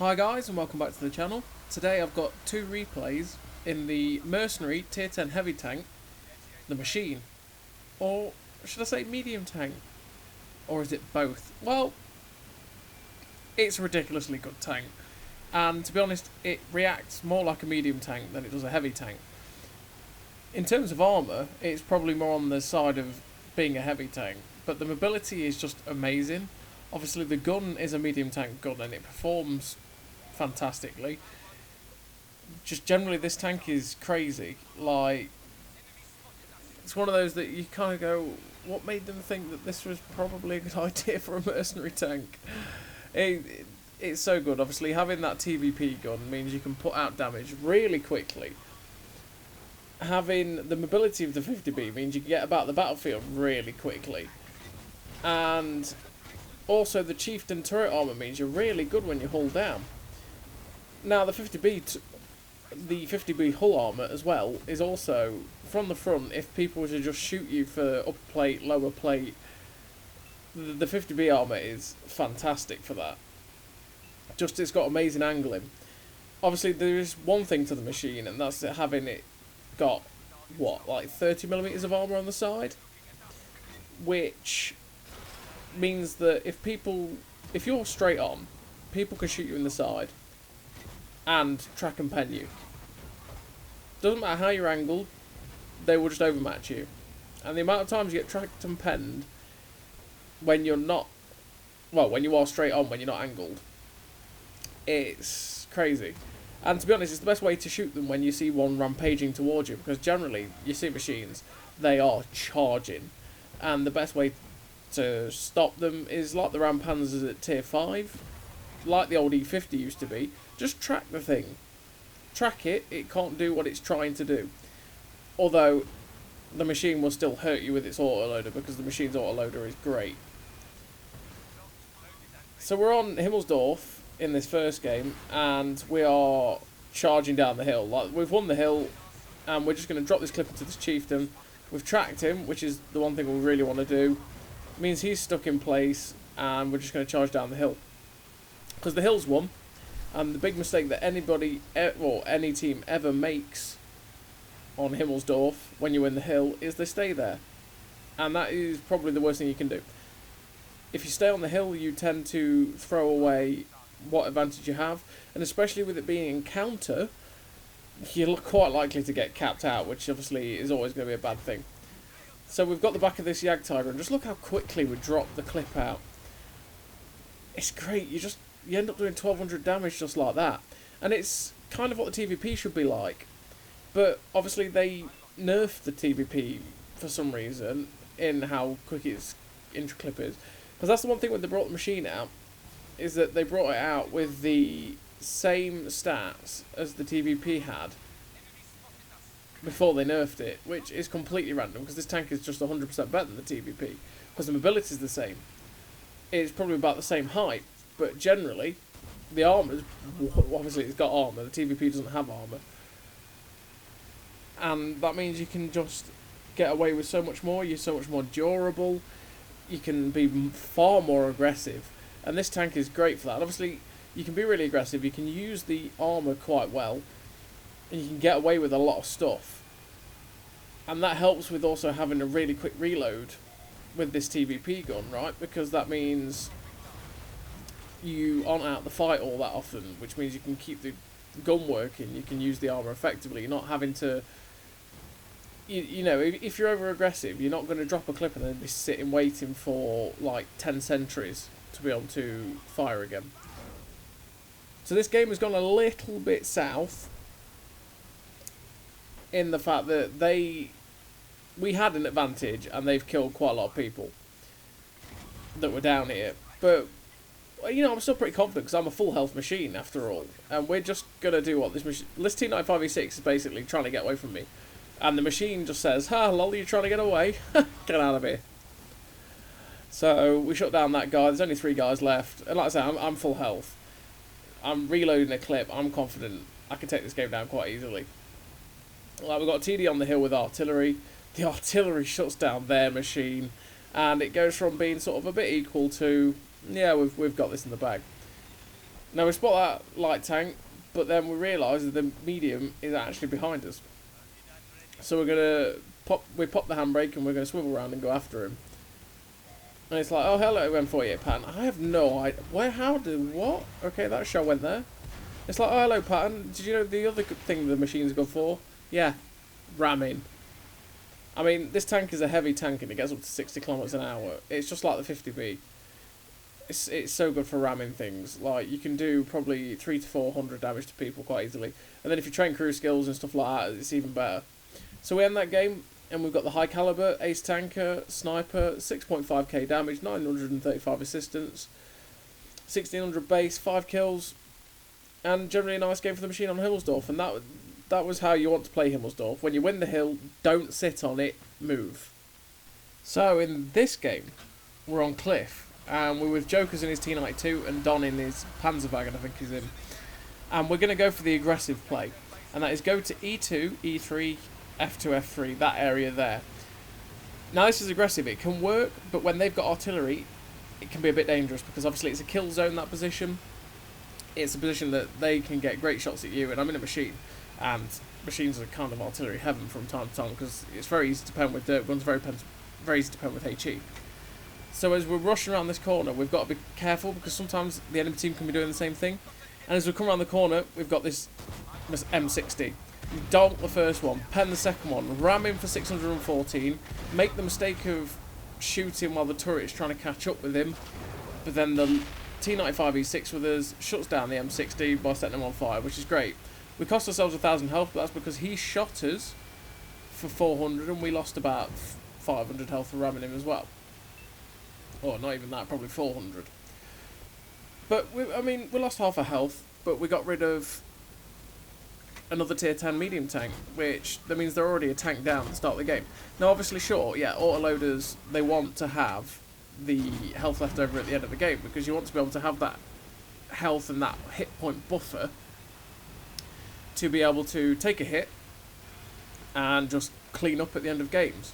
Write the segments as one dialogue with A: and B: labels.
A: Hi guys and welcome back to the channel. Today I've got two replays in the Mercenary Tier 10 Heavy Tank, the Machine. Or should I say Medium Tank? Or is it both? Well, it's a ridiculously good tank. And to be honest, it reacts more like a medium tank than it does a heavy tank. In terms of armour, it's probably more on the side of being a heavy tank. But the mobility is just amazing. Obviously the gun is a medium tank gun and it performs fantastically. Just generally this tank is crazy. Like, it's one of those that you kind of go, what made them think that this was probably a good idea for a mercenary tank? It's so good. Obviously having that TVP gun means you can put out damage really quickly. Having the mobility of the 50B means you can get about the battlefield really quickly. And also the Chieftain turret armour means you're really good when you hull down. Now the 50B hull armour as well is also, from the front, if people were to just shoot you for upper plate, lower plate, the 50B armour is fantastic for that. Just it's got amazing angling. Obviously there is one thing to the machine, and that's having it got, what, like 30mm of armour on the side? Which means that if you're straight on, people can shoot you in the side and track and pen you. Doesn't matter how you're angled, they will just overmatch you. And the amount of times you get tracked and penned when you're not, well, when you are straight on, when you're not angled, it's crazy. And to be honest, it's the best way to shoot them when you see one rampaging towards you, because generally, you see machines, they are charging. And the best way to stop them is like the Rampanzers at tier 5, like the old E50 used to be. Just track the thing. Track it, it can't do what it's trying to do. Although, the machine will still hurt you with its autoloader, because the machine's autoloader is great. So we're on Himmelsdorf in this first game, and we are charging down the hill. Like, we've won the hill, and we're just going to drop this clip into this chieftain. We've tracked him, which is the one thing we really want to do. It means he's stuck in place, and we're just going to charge down the hill. Because the hill's won, and the big mistake that anybody, or any team ever makes on Himmelsdorf when you win the hill is they stay there. And that is probably the worst thing you can do. If you stay on the hill, you tend to throw away what advantage you have, and especially with it being encounter, you're quite likely to get capped out, which obviously is always going to be a bad thing. So we've got the back of this Jagdtiger, and just look how quickly we drop the clip out. It's great. You end up doing 1200 damage just like that, and it's kind of what the TVP should be like. But obviously they nerfed the TVP for some reason in how quick its intro clip is, because that's the one thing when they brought the machine out, is that they brought it out with the same stats as the TVP had before they nerfed it, which is completely random, because this tank is just 100% better than the TVP, because the mobility is the same. It's probably about the same height, but generally, the armour, obviously it's got armour, the TVP doesn't have armour. And that means you can just get away with so much more, you're so much more durable, you can be far more aggressive. And this tank is great for that. Obviously, you can be really aggressive, you can use the armour quite well, and you can get away with a lot of stuff. And that helps with also having a really quick reload with this TVP gun, right? Because that means you aren't out the fight all that often, which means you can keep the gun working, you can use the armour effectively, you're not having to... You know, if you're over aggressive, you're not going to drop a clip and then be sitting waiting for like 10 sentries to be able to fire again. So this game has gone a little bit south in the fact that we had an advantage and they've killed quite a lot of people that were down here. But, you know, I'm still pretty confident because I'm a full health machine after all. And we're just going to do what this machine... This T95E6 is basically trying to get away from me. And the machine just says, ha, lol, you're trying to get away? Get out of here. So we shut down that guy. There's only 3 guys left. And like I say, I'm full health. I'm reloading a clip. I'm confident I can take this game down quite easily. Like, we've got TD on the hill with artillery. The artillery shuts down their machine. And it goes from being sort of a bit equal to, yeah, we've got this in the bag. Now we spot that light tank, but then we realise that the medium is actually behind us. So we're gonna pop the handbrake and we're gonna swivel around and go after him. And it's like, oh hello M48 Patton. I have no idea what? Okay, that shot went there. It's like, oh hello Patton. Did you know the other thing the machine's good for? Yeah, ramming. I mean, this tank is a heavy tank and it gets up to 60 kilometers an hour. It's just like the 50B. It's so good for ramming things. Like, you can do probably 300 to 400 damage to people quite easily. And then if you train crew skills and stuff like that, it's even better. So we end that game, and we've got the high caliber, ace tanker, sniper, 6.5k damage, 935 assistance, 1600 base, 5 kills, and generally a nice game for the machine on Himmelsdorf. And that was how you want to play Himmelsdorf. When you win the hill, don't sit on it, move. So in this game, we're on Cliff. And we're with Jokers in his T92 and Don in his Panzerwagen, I think he's in. And we're going to go for the aggressive play. And that is go to E2, E3, F2, F3, that area there. Now this is aggressive, it can work, but when they've got artillery, it can be a bit dangerous because obviously it's a kill zone, that position. It's a position that they can get great shots at you, and I'm in a machine. And machines are kind of artillery heaven from time to time because it's very easy to pen with dirt guns, very easy to pen with HE. So as we're rushing around this corner, we've got to be careful because sometimes the enemy team can be doing the same thing. And as we come around the corner, we've got this M60. Donk the first one, pen the second one, ram him for 614, make the mistake of shooting while the turret is trying to catch up with him, but then the T95 E6 with us shuts down the M60 by setting him on fire, which is great. We cost ourselves 1,000 health, but that's because he shot us for 400 and we lost about 500 health for ramming him as well. Or not even that, probably 400. But, we lost half our health, but we got rid of another tier 10 medium tank, which that means they're already a tank down at the start of the game. Now, obviously, sure, yeah, autoloaders, they want to have the health left over at the end of the game, because you want to be able to have that health and that hit point buffer to be able to take a hit and just clean up at the end of games.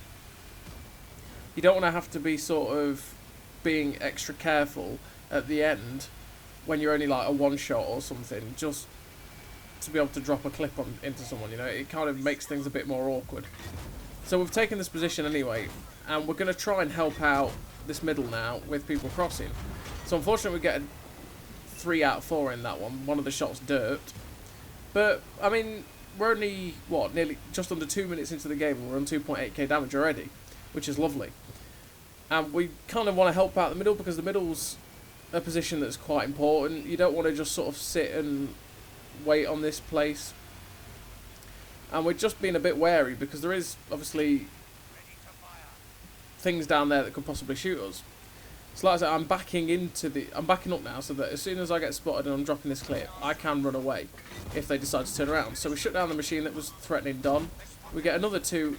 A: You don't want to have to be sort of being extra careful at the end when you're only like a one shot or something, just to be able to drop a clip into someone, you know. It kind of makes things a bit more awkward. So we've taken this position anyway, and we're going to try and help out this middle now with people crossing. So unfortunately we get a 3 out of 4 in that one. One of the shots dirt. But, I mean, we're only, nearly just under 2 minutes into the game and we're on 2.8k damage already, which is lovely. And we kind of want to help out the middle because the middle's a position that's quite important. You don't want to just sort of sit and wait on this place. And we're just being a bit wary because there is obviously things down there that could possibly shoot us. So like I said, I'm backing up now so that as soon as I get spotted and I'm dropping this clip, I can run away if they decide to turn around. So we shut down the machine that was threatening Don. We get another 2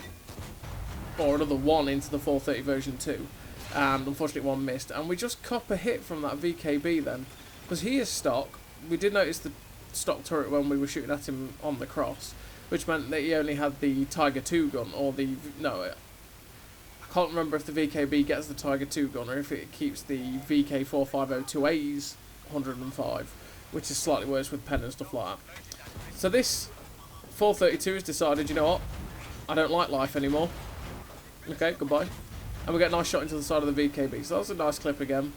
A: or another 1 into the 430 version 2, and unfortunately 1 missed, and we just cop a hit from that VKB then, because he is stock. We did notice the stock turret when we were shooting at him on the cross, which meant that he only had the Tiger 2 gun, or I can't remember if the VKB gets the Tiger 2 gun or if it keeps the VK4502A's 105, which is slightly worse with pen and stuff like that. So this 432 has decided, you know what, I don't like life anymore. Okay, goodbye. And we get a nice shot into the side of the VKB. So that's a nice clip again.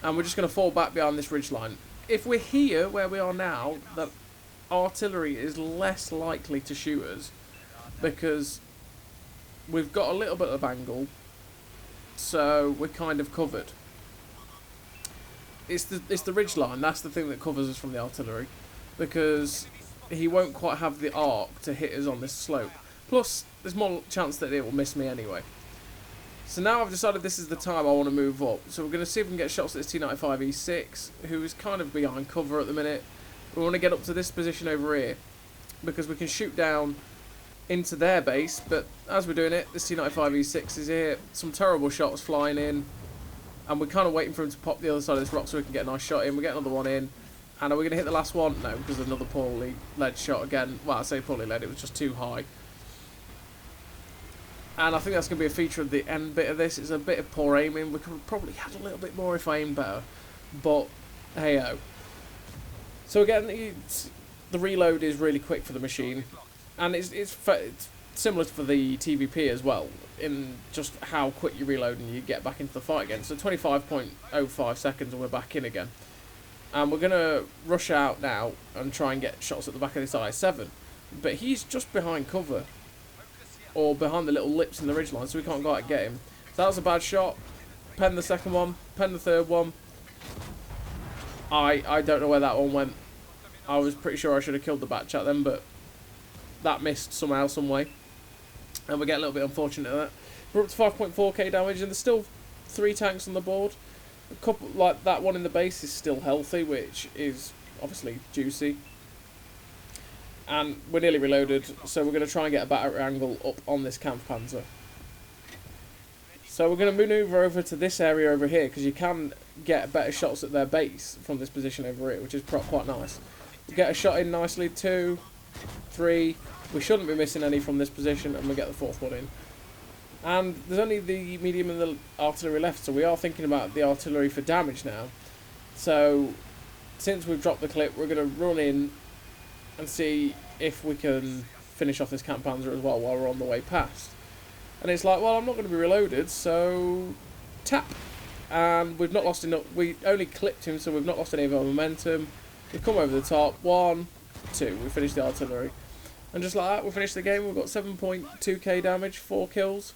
A: And we're just going to fall back behind this ridge line. If we're here, where we are now, that artillery is less likely to shoot us because we've got a little bit of angle, so we're kind of covered. It's the ridge line, that's the thing that covers us from the artillery, because he won't quite have the arc to hit us on this slope. Plus, there's more chance that it will miss me anyway. So now I've decided this is the time I want to move up. So we're going to see if we can get shots at this T95 E6, who is kind of behind cover at the minute. We want to get up to this position over here, because we can shoot down into their base, but as we're doing it, this T95 E6 is here. Some terrible shots flying in, and we're kind of waiting for him to pop the other side of this rock so we can get a nice shot in. We get another one in, and are we going to hit the last one? No, because another poorly led shot again. Well, I say poorly led, it was just too high. And I think that's going to be a feature of the end bit of this. It's a bit of poor aiming. We could have probably had a little bit more if I aimed better, but hey-oh. So again, the reload is really quick for the machine, and it's similar for the TVP as well, in just how quick you reload and you get back into the fight again. So 25.05 seconds and we're back in again. And we're going to rush out now and try and get shots at the back of this I-7. But he's just behind cover, or behind the little lips in the ridgeline, so we can't go out and get him. So that was a bad shot. Pen the second one, pen the third one. I don't know where that one went. I was pretty sure I should have killed the back chat then, but that missed somehow, some way. And we get a little bit unfortunate at that. We're up to 5.4k damage, and there's still 3 tanks on the board. A couple, like that one in the base, is still healthy, which is obviously juicy. And we're nearly reloaded, so we're going to try and get a better angle up on this Kampfpanzer. So we're going to maneuver over to this area over here, because you can get better shots at their base from this position over here, which is quite nice. We get a shot in nicely, 2, 3. We shouldn't be missing any from this position, and we get the 4th one in. And there's only the medium and the artillery left, so we are thinking about the artillery for damage now. So, since we've dropped the clip, we're going to run in and see if we can finish off this Kampfpanzer as well while we're on the way past. And it's like, well, I'm not going to be reloaded, so tap. And we've not lost enough. We only clipped him, so we've not lost any of our momentum. We've come over the top. 1, 2. We finished the artillery. And just like that, we finished the game. We've got 7.2k damage, 4 kills,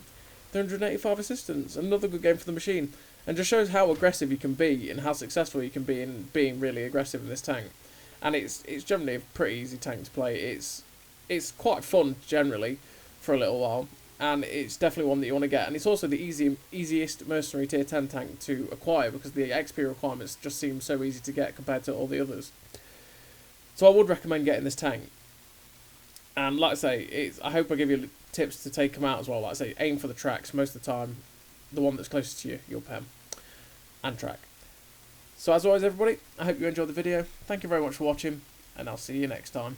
A: 385 assistance. Another good game for the machine. And just shows how aggressive you can be and how successful you can be in being really aggressive in this tank. And it's generally a pretty easy tank to play. It's quite fun, generally, for a little while. And it's definitely one that you want to get. And it's also the easiest mercenary tier 10 tank to acquire, because the XP requirements just seem so easy to get compared to all the others. So I would recommend getting this tank. And like I say, I hope I give you tips to take them out as well. Like I say, aim for the tracks most of the time. The one that's closest to you, you'll pen. And track. So as always, everybody, I hope you enjoyed the video. Thank you very much for watching, and I'll see you next time.